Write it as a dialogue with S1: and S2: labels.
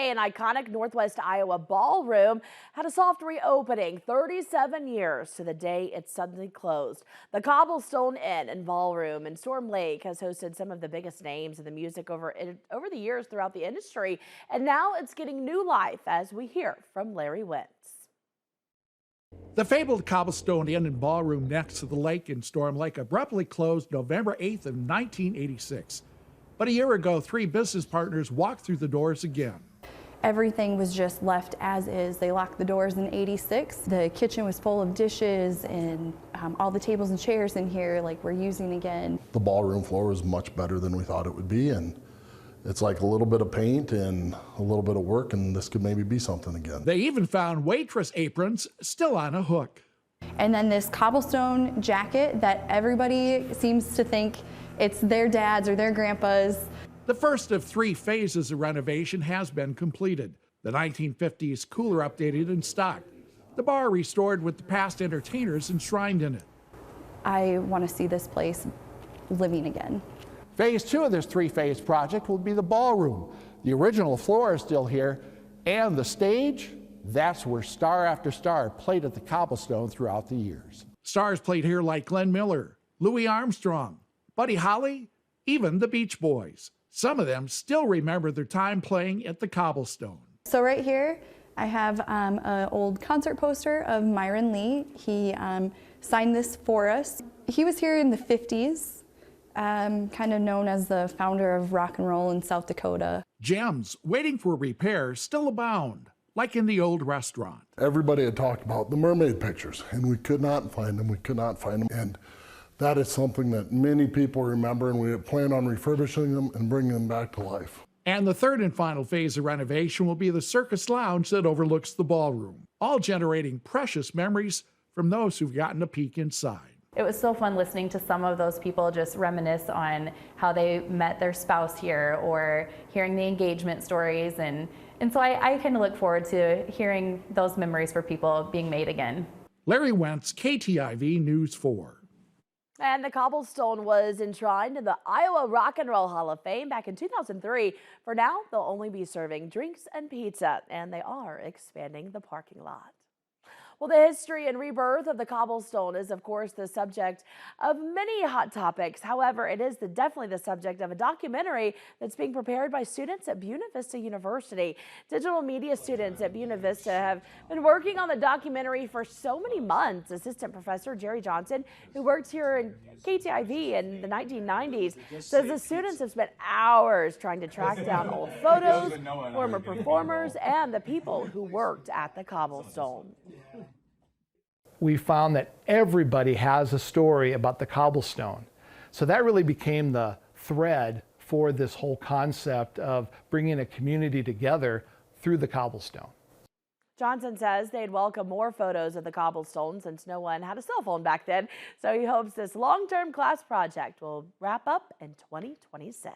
S1: Today, an iconic Northwest Iowa ballroom had a soft reopening 37 years to the day it suddenly closed. The Cobblestone Inn Ballroom in Storm Lake has hosted some of the biggest names in the music over the years throughout the industry, and now it's getting new life, as we hear from Larry Wentz.
S2: The fabled Cobblestone Inn and Ballroom next to the lake in Storm Lake abruptly closed November 8th of 1986. But a year ago, 3 business partners walked through the doors again.
S3: Everything was just left as is. They locked the doors in '86. The kitchen was full of dishes and all the tables and chairs in here like we're using again.
S4: The ballroom floor was much better than we thought it would be, and it's like a little bit of paint and a little bit of work, and this could maybe be something again.
S2: They even found waitress aprons still on a hook.
S3: And then this cobblestone jacket that everybody seems to think it's their dad's or their grandpa's.
S2: The first of 3 phases of renovation has been completed. The 1950s cooler updated and stocked. The bar restored with the past entertainers enshrined in it.
S3: I want to see this place living again.
S2: Phase 2 of this 3-phase project will be the ballroom. The original floor is still here, and the stage, that's where star after star played at the Cobblestone throughout the years. Stars played here like Glenn Miller, Louis Armstrong, Buddy Holly, even the Beach Boys. Some of them still remember their time playing at the Cobblestone.
S3: So right here, I have an old concert poster of Myron Lee. He signed this for us. He was here in the 50s, kind of known as the founder of rock and roll in South Dakota.
S2: Gems waiting for repair still abound, like in the old restaurant.
S4: Everybody had talked about the mermaid pictures, and we could not find them, And that is something that many people remember, and we plan on refurbishing them and bringing them back to life.
S2: And the third and final phase of renovation will be the circus lounge that overlooks the ballroom, all generating precious memories from those who've gotten a peek inside.
S5: It was so fun listening to some of those people just reminisce on how they met their spouse here, or hearing the engagement stories. And so I kind of look forward to hearing those memories for people being made again.
S2: Larry Wentz, KTIV News 4.
S1: And the Cobblestone was enshrined in the Iowa Rock and Roll Hall of Fame back in 2003. For now, they'll only be serving drinks and pizza, and they are expanding the parking lot. Well, the history and rebirth of the Cobblestone is, of course, the subject of many hot topics. However, it is definitely the subject of a documentary that's being prepared by students at Buena Vista University. Digital media students at Buena Vista have been working on the documentary for so many months. Assistant Professor Jerry Johnson, who worked here in KTIV in the 1990s, says the students have spent hours trying to track down old photos, former performers, and the people who worked at the Cobblestone.
S6: We found that everybody has a story about the Cobblestone. So that really became the thread for this whole concept of bringing a community together through the Cobblestone.
S1: Johnson says they'd welcome more photos of the Cobblestone since no one had a cell phone back then. So he hopes this long-term class project will wrap up in 2026.